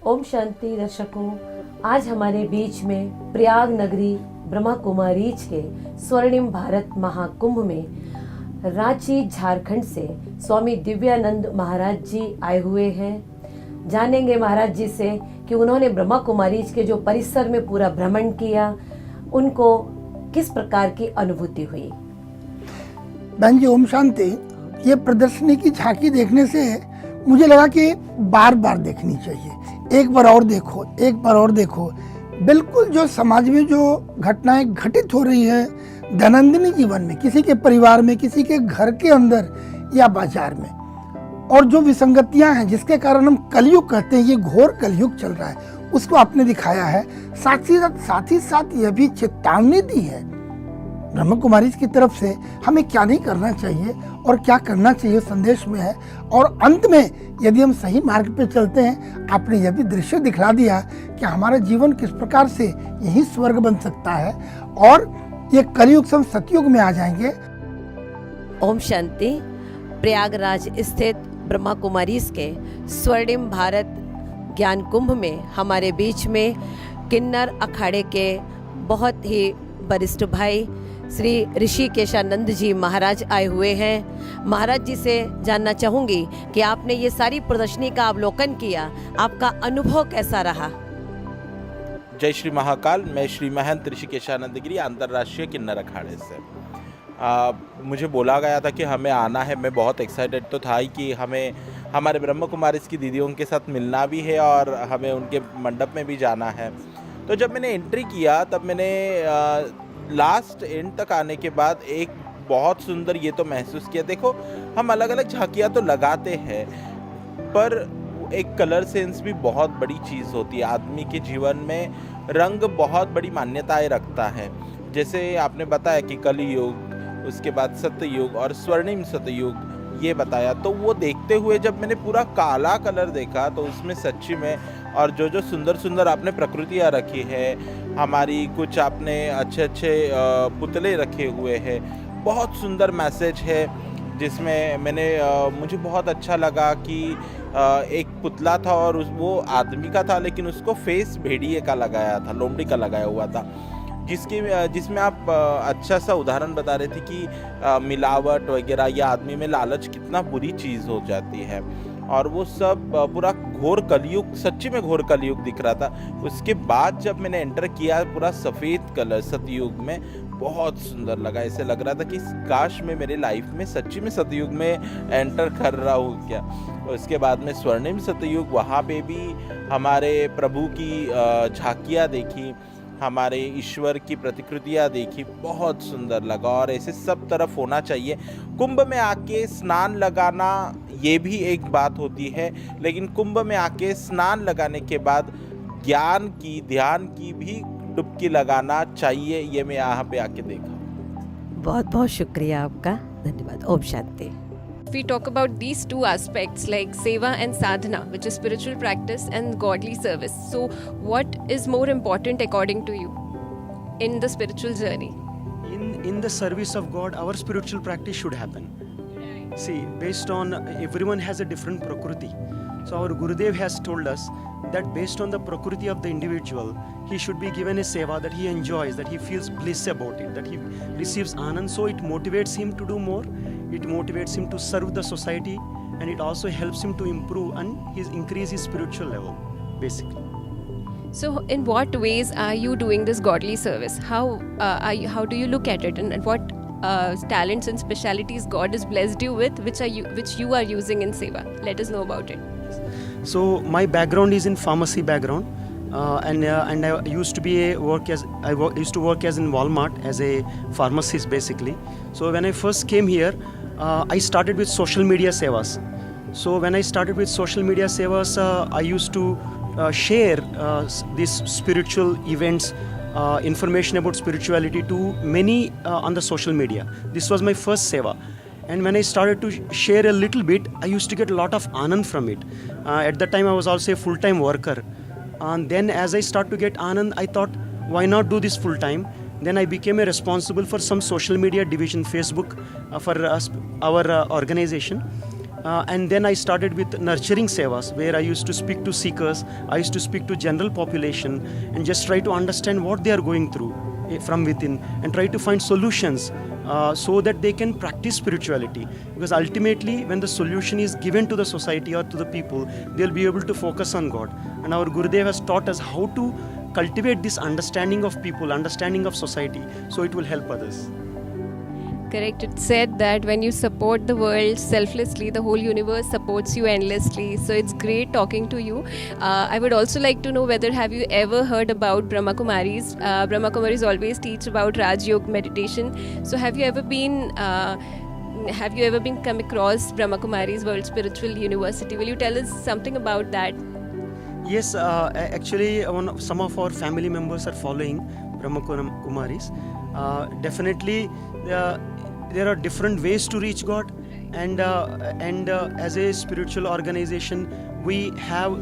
ओम शांति दर्शकों, आज हमारे बीच में प्रयाग नगरी ब्रह्मा कुमारीज के स्वर्णिम भारत महाकुंभ में रांची झारखंड से स्वामी दिव्यानंद महाराज जी आए हुए हैं। जानेंगे महाराज जी से कि उन्होंने ब्रह्मा कुमारीज के जो परिसर में पूरा भ्रमण किया, उनको किस प्रकार की अनुभूति हुई। बहन जी ओम शांति। ये प्रदर्शनी की झांकी देखने से मुझे लगा कि बार बार देखनी चाहिए, एक बार और देखो, एक बार और देखो। बिल्कुल जो समाज में जो घटनाएं घटित हो रही है दैनंदिन जीवन में, किसी के परिवार में, किसी के घर के अंदर या बाजार में, और जो विसंगतियां हैं जिसके कारण हम कलयुग कहते हैं, ये घोर कलयुग चल रहा है, उसको आपने दिखाया है। साथ ही साथ यह भी चेतावनी दी है ब्रह्मा कुमारीज की तरफ से हमें क्या नहीं करना चाहिए और क्या करना चाहिए संदेश में है। और अंत में यदि हम सही मार्ग पे चलते हैं, आपने यह भी दृश्य दिखला दिया कि हमारा जीवन किस प्रकार से यही स्वर्ग बन सकता है और ये कलयुग से हम सतयुग में आ जाएंगे। ओम शांति। प्रयागराज स्थित ब्रह्मा कुमारीज के स्वर्णिम भारत ज्ञान कुंभ में हमारे बीच में किन्नर अखाड़े के बहुत ही वरिष्ठ भाई श्री ऋषिकेशानंद जी महाराज आए हुए हैं। महाराज जी से जानना चाहूंगी कि आपने ये सारी प्रदर्शनी का अवलोकन किया, आपका अनुभव कैसा रहा। जय श्री महाकाल। मैं श्री महंत ऋषिकेशानंद गिरी अंतर्राष्ट्रीय किन्नर अखाड़े से। मुझे बोला गया था कि हमें आना है। मैं बहुत एक्साइटेड तो था ही कि हमें हमारे ब्रह्मा कुमारीज की दीदियों के साथ मिलना भी है और हमें उनके मंडप में भी जाना है। तो जब मैंने एंट्री किया तब मैंने लास्ट एंड तक आने के बाद एक बहुत सुंदर ये तो महसूस किया। देखो, हम अलग अलग झांकियाँ तो लगाते हैं, पर एक कलर सेंस भी बहुत बड़ी चीज़ होती है। आदमी के जीवन में रंग बहुत बड़ी मान्यताएं रखता है। जैसे आपने बताया कि कलयुग, उसके बाद सतयुग और स्वर्णिम सतयुग ये बताया, तो वो देखते हुए जब मैंने पूरा काला कलर देखा तो उसमें सच्ची में, और जो सुंदर सुंदर आपने प्रकृतियाँ रखी है, हमारी कुछ आपने अच्छे पुतले रखे हुए हैं, बहुत सुंदर मैसेज है। जिसमें मुझे बहुत अच्छा लगा कि एक पुतला था और वो आदमी का था, लेकिन उसको फेस भेड़िए का लगाया था, लोमड़ी का लगाया हुआ था, जिसमें आप अच्छा सा उदाहरण बता रहे थे कि मिलावट वगैरह या आदमी में लालच कितना बुरी चीज़ हो जाती है। और वो सब पूरा घोर कलयुग, सच्ची में घोर कलयुग दिख रहा था। उसके बाद जब मैंने एंटर किया, पूरा सफ़ेद कलर सतयुग में, बहुत सुंदर लगा। ऐसे लग रहा था कि काश मैं मेरे लाइफ में सच्ची में सतयुग में एंटर कर रहा हूँ क्या। उसके बाद में स्वर्णिम सतयुग, वहाँ पे भी हमारे प्रभु की झांकियाँ देखी, हमारे ईश्वर की प्रतिकृतियाँ देखी, बहुत सुंदर लगा। और ऐसे सब तरफ होना चाहिए। कुंभ में आके स्नान लगाना ये भी एक बात होती है, लेकिन कुंभ में आके स्नान लगाने के बाद ज्ञान की, ध्यान की भी डुबकी लगाना चाहिए। ये मैं यहाँ पे आके देखा। बहुत बहुत शुक्रिया आपका, धन्यवाद। Om Shanti. We talk about these two aspects like seva and sadhana, which is spiritual practice and godly service. So what is more important according to you in the spiritual journey? In the service of God, our spiritual practice should happen. See, based on everyone has a different prakriti. So our Gurudev has told us that based on the prakriti of the individual, he should be given a seva that he enjoys, that he feels bliss about it, that he receives anand. So it motivates him to do more. It motivates him to serve the society, and it also helps him to improve and increase his spiritual level, basically. So in what ways are you doing this godly service? How do you look at it, and what talents and specialities God has blessed you with, which you are using in seva? Let us know about it. So my background is in pharmacy background, and I used to used to work as in Walmart as a pharmacist basically. So when I first came here, I started with social media sevas. So when I started with social media sevas, I used to share these spiritual events, information about spirituality to many on the social media. This was my first seva. And when I started to share a little bit, I used to get a lot of anand from it. At that time, I was also a full-time worker. And then as I started to get anand, I thought, why not do this full-time? Then I became a responsible for some social media division, Facebook, for our organization. And then I started with nurturing sevas, where I used to speak to seekers, I used to speak to general population and just try to understand what they are going through from within and try to find solutions so that they can practice spirituality. Because ultimately, when the solution is given to the society or to the people, they'll be able to focus on God. And our Gurudev has taught us how to cultivate this understanding of people, understanding of society, so it will help others. Correct. It said that when you support the world selflessly, the whole universe supports you endlessly. So it's great talking to you. I would also like to know whether have you ever heard about Brahma Kumaris? Brahma Kumaris always teach about Raj Yoga meditation. So have you ever been come across Brahma Kumaris World Spiritual University? Will you tell us something about that? Yes, actually, some of our family members are following Brahma Kumaris. Definitely, there are different ways to reach God, and as a spiritual organization, we have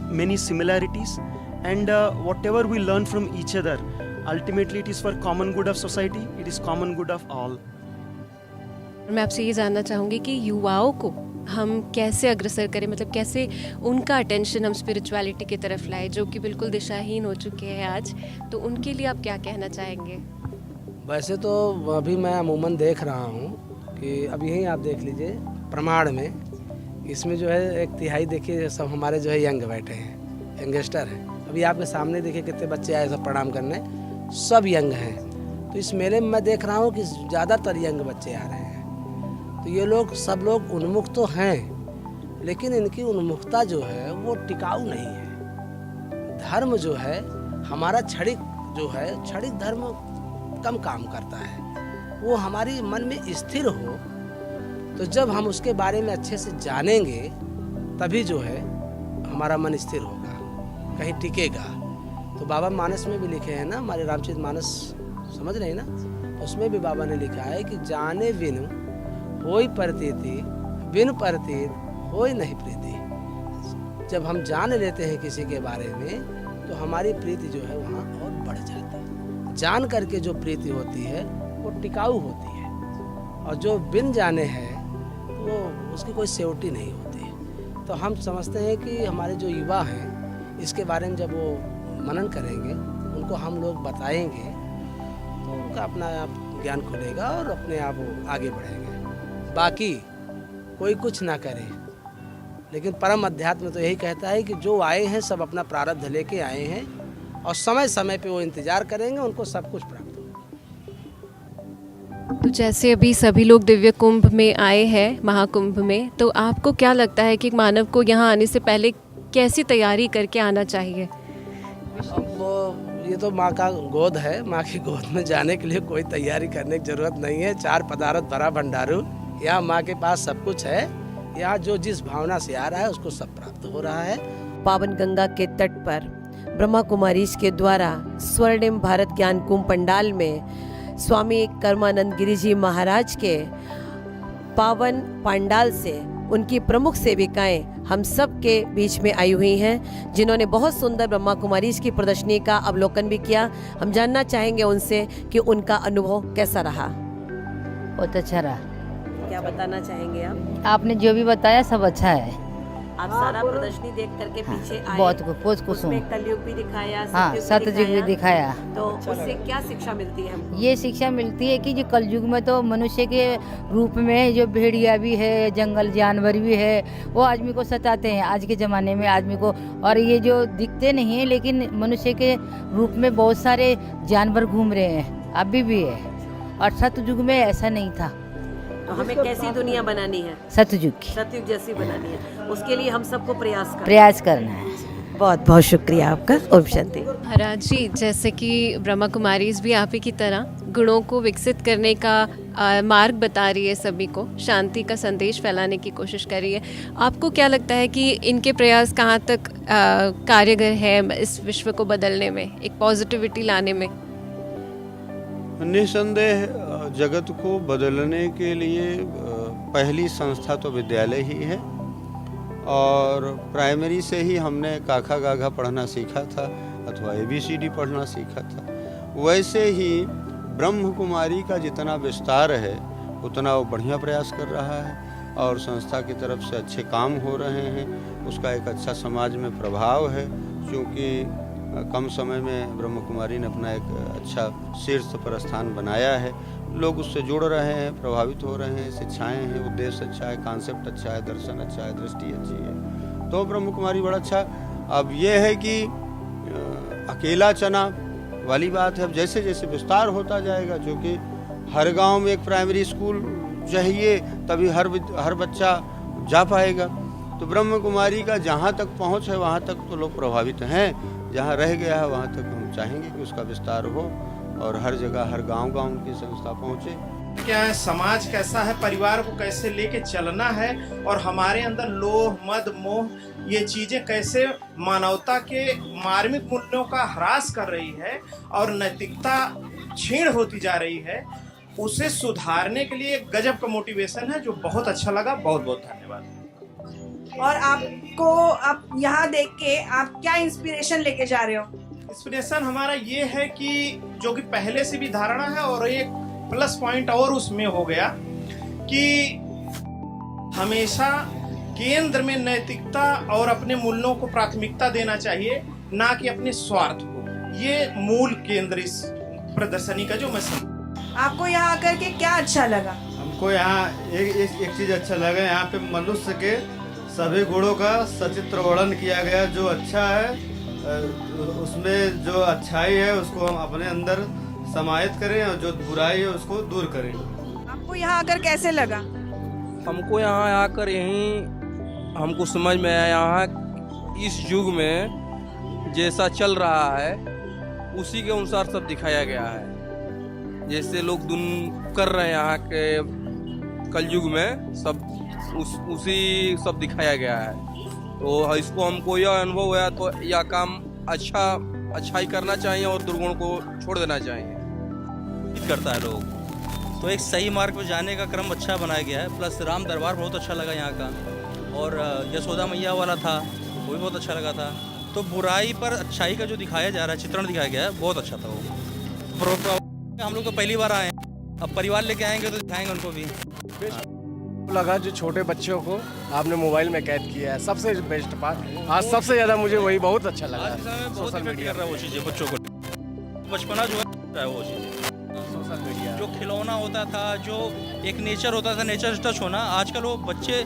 many similarities, and whatever we learn from each other, ultimately it is for common good of society. It is common good of all. मैं आपसे ये जानना चाहूँगी कि युवाओं को हम कैसे अग्रसर करें, मतलब कैसे उनका अटेंशन हम स्पिरिचुअलिटी की तरफ लाए, जो कि बिल्कुल दिशाहीन हो चुके हैं आज, तो उनके लिए आप क्या कहना चाहेंगे? वैसे तो अभी मैं अमूमन देख रहा हूँ कि अब यहीं आप देख लीजिए प्रमाण में, इसमें जो है 1/3 देखिए सब हमारे जो है यंग बैठे हैं, यंगस्टर हैं। अभी आपके सामने देखिए कितने बच्चे आए सब प्रणाम करने, सब यंग हैं। तो इस मेले में मैं देख रहा हूँ कि ज़्यादातर यंग बच्चे आ रहे हैं। तो ये लोग सब लोग उन्मुख तो हैं, लेकिन इनकी उन्मुखता जो है वो टिकाऊ नहीं है। धर्म जो है हमारा क्षणिक धर्म कम काम करता है। वो हमारी मन में स्थिर हो तो जब हम उसके बारे में अच्छे से जानेंगे तभी जो है हमारा मन स्थिर होगा, कहीं टिकेगा। तो बाबा मानस में भी लिखे हैं ना, हमारे रामचरित मानस समझ रहे हैं ना, उसमें भी बाबा ने लिखा है कि जाने बिनु होई प्रतीति, बिन प्रतीत होई नहीं प्रीति। जब हम जान लेते हैं किसी के बारे में तो हमारी प्रीति जो है वहाँ और बढ़ जाती है। जान करके जो प्रीति होती है वो टिकाऊ होती है, और जो बिन जाने है वो उसकी कोई सेवटी नहीं होती। तो हम समझते हैं कि हमारे जो युवा हैं इसके बारे में जब वो मनन करेंगे, उनको हम लोग बताएंगे तो उनका अपना आप ज्ञान खुलेगा और अपने आप वो आगे बढ़ेंगे। बाकी कोई कुछ ना करे, लेकिन परम अध्यात्म तो यही कहता है कि जो आए हैं सब अपना प्रारब्ध लेके आए हैं और समय समय पे वो इंतजार करेंगे, उनको सब कुछ प्राप्त होगा। तो जैसे अभी सभी लोग दिव्य कुंभ में आए हैं, महाकुंभ में, तो आपको क्या लगता है कि मानव को यहाँ आने से पहले कैसी तैयारी करके आना चाहिए? अब ये तो माँ का गोद है, माँ की गोद में जाने के लिए कोई तैयारी करने की जरूरत नहीं है। 4 पदार्थ भरा भंडारू, यहाँ माँ के पास सब कुछ है। यहाँ जो जिस भावना से आ रहा है उसको सब प्राप्त हो रहा है। पावन गंगा के तट पर ब्रह्मा कुमारीज के द्वारा स्वर्णिम भारत ज्ञान कुंभ पंडाल में स्वामी कर्मानंद गिरी जी महाराज के पावन पंडाल से उनकी प्रमुख सेविकाएं हम सब के बीच में आई हुई हैं, जिन्होंने बहुत सुंदर ब्रह्मा कुमारीज की प्रदर्शनी का अवलोकन भी किया। हम जानना चाहेंगे उनसे कि उनका अनुभव कैसा रहा। बहुत अच्छा रहा। क्या बताना चाहेंगे आप? आपने जो भी बताया सब अच्छा है। आप सारा प्रदर्शनी देख करके पीछे आए, बहुत कुछ उसमें कलयुग भी दिखाया, हाँ, सतयुग भी दिखाया। तो उससे क्या शिक्षा मिलती है हमको? ये शिक्षा मिलती है कि जो कलयुग में तो मनुष्य के रूप में जो भेड़िया भी है, जंगल जानवर भी है, वो आदमी को सताते हैं आज के ज़माने में आदमी को। और ये जो दिखते नहीं है लेकिन मनुष्य के रूप में बहुत सारे जानवर घूम रहे हैं, अभी भी है। और सतयुग में ऐसा नहीं था। तो हमें कैसी दुनिया बनानी है? सतयुग की, सतयुग जैसी बनानी है। उसके लिए हम सबको प्रयास करना है। बहुत बहुत शुक्रिया आपका। ओम शांति। महाराज जी, जैसे कि ब्रह्मा कुमारीज भी आप ही की तरह गुणों को विकसित करने का मार्ग बता रही है, सभी को शांति का संदेश फैलाने की कोशिश कर रही है, आपको क्या लगता है कि इनके प्रयास कहाँ तक कारगर है इस विश्व को बदलने में, एक पॉजिटिविटी लाने में? निसंदेह जगत को बदलने के लिए पहली संस्था तो विद्यालय ही है, और प्राइमरी से ही हमने काखा गाघा पढ़ना सीखा था अथवा ABCD पढ़ना सीखा था। वैसे ही ब्रह्म कुमारी का जितना विस्तार है उतना वो बढ़िया प्रयास कर रहा है। और संस्था की तरफ से अच्छे काम हो रहे हैं, उसका एक अच्छा समाज में प्रभाव है। क्योंकि कम समय में ब्रह्म कुमारी ने अपना एक अच्छा शीर्ष पर स्थान बनाया है, लोग उससे जुड़ रहे हैं, प्रभावित हो रहे हैं, शिक्षाएं हैं, उद्देश्य अच्छा है, कॉन्सेप्ट अच्छा है, दर्शन अच्छा है, दृष्टि अच्छी है, तो ब्रह्म कुमारी बड़ा अच्छा। अब ये है कि अकेला चना वाली बात है, अब जैसे जैसे विस्तार होता जाएगा, क्योंकि हर गांव में एक प्राइमरी स्कूल चाहिए, तभी हर बच्चा जा पाएगा। तो ब्रह्म कुमारी का जहाँ तक पहुँच है वहाँ तक तो लोग प्रभावित हैं, जहाँ रह गया है वहाँ तक हम चाहेंगे कि उसका विस्तार हो और हर जगह हर गांव उनकी संस्था पहुँचे। क्या है, समाज कैसा है, परिवार को कैसे लेके चलना है, और हमारे अंदर लोभ मद मोह ये चीजें कैसे मानवता के मार्मिक मूल्यों का ह्रास कर रही है और नैतिकता क्षीण होती जा रही है, उसे सुधारने के लिए गजब का मोटिवेशन है, जो बहुत अच्छा लगा। बहुत बहुत धन्यवाद। और आपको आप यहाँ देख के आप क्या इंस्पिरेशन लेके जा रहे हो? इंस्पिरेशन हमारा ये है कि जो कि पहले से भी धारणा है, और एक प्लस पॉइंट और उसमें हो गया कि हमेशा केंद्र में नैतिकता और अपने मूल्यों को प्राथमिकता देना चाहिए, ना कि अपने स्वार्थ को। ये मूल केंद्र इस प्रदर्शनी का जो मैं आपको यहाँ आकर के क्या अच्छा लगा? हमको यहाँ एक चीज़ अच्छा लगा, यहाँ पे मनुष्य के सभी गुणों का सचित्र वर्णन किया गया। जो अच्छा है उसमें जो अच्छाई है उसको हम अपने अंदर समाहित करें, और जो बुराई है उसको दूर करें। आपको यहाँ आकर कैसे लगा? हमको यहाँ आकर यहीं हमको समझ में आया, यहाँ इस युग में जैसा चल रहा है उसी के अनुसार सब दिखाया गया है। जैसे लोग कर रहे हैं यहाँ के कलयुग में सब उसी सब दिखाया गया है। तो इसको हमको यह अनुभव हुआ, तो यह काम अच्छा ही करना चाहिए और दुर्गुण को छोड़ देना चाहिए। करता है लोग, तो एक सही मार्ग पर जाने का क्रम अच्छा बनाया गया है। प्लस राम दरबार बहुत अच्छा लगा यहाँ का, और यशोदा मैया वाला था वो भी बहुत अच्छा लगा था। तो बुराई पर अच्छाई का जो दिखाया जा रहा है, चित्रण दिखाया गया है, बहुत अच्छा था वो। हम लोग तो पहली बार आए हैं, अब परिवार लेके आएंगे तो दिखाएंगे उनको भी। लगा जो छोटे बच्चों को आपने मोबाइल में कैद किया है, सबसे बेस्ट पार्ट आज सबसे ज़्यादा मुझे वही बहुत अच्छा लगा। आज समय बहुत इफेक्ट कर रहा है वो चीज़ें बच्चों को, बचपना जो है वो चीज़ें, सोशल मीडिया जो खिलौना होता था, जो एक नेचर होता था, नेचर टच होना। आजकल वो बच्चे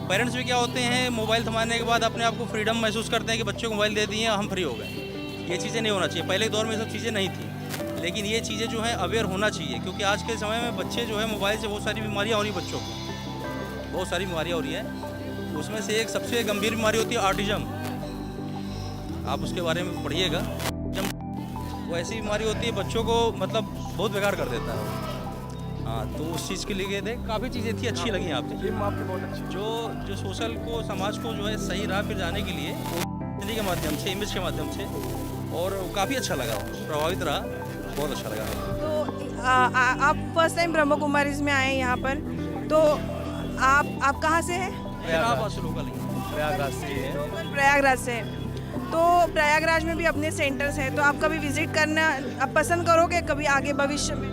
पेरेंट्स भी क्या होते हैं, मोबाइल थमाने के बाद अपने आप को फ्रीडम महसूस करते हैं कि बच्चे को मोबाइल दे दिए हम फ्री हो गए। ये चीज़ें नहीं होना चाहिए। पहले के दौर में ये सब चीज़ें नहीं थी, लेकिन ये चीज़ें जो हैं अवेयर होना चाहिए, क्योंकि आज के समय में बच्चे जो है मोबाइल से बहुत सारी बीमारियाँ हो रही, बच्चों को बहुत सारी बीमारियाँ हो रही है। उसमें से एक सबसे गंभीर बीमारी होती है ऑटिज्म। आप उसके बारे में पढ़िएगा। वो ऐसी बीमारी होती है बच्चों को मतलब बहुत बेकार कर देता है। हाँ, तो उस चीज़ के लिए देख काफ़ी चीज़ें थी, अच्छी लगी यहाँ पे। बहुत अच्छी जो सोशल को, समाज को जो है सही राह पर जाने के लिए के माध्यम से, इमेज के माध्यम से, और काफ़ी अच्छा लगा, प्रभावित रहा, बहुत अच्छा लगा। तो आप फर्स्ट टाइम ब्रह्म कुमारीज में आए यहाँ पर, तो आप कहाँ से हैं? प्रयागराज से है। प्रयागराज से। तो प्रयागराज में भी अपने सेंटर्स हैं, तो आप कभी विजिट करना आप पसंद करोगे कभी आगे भविष्य में?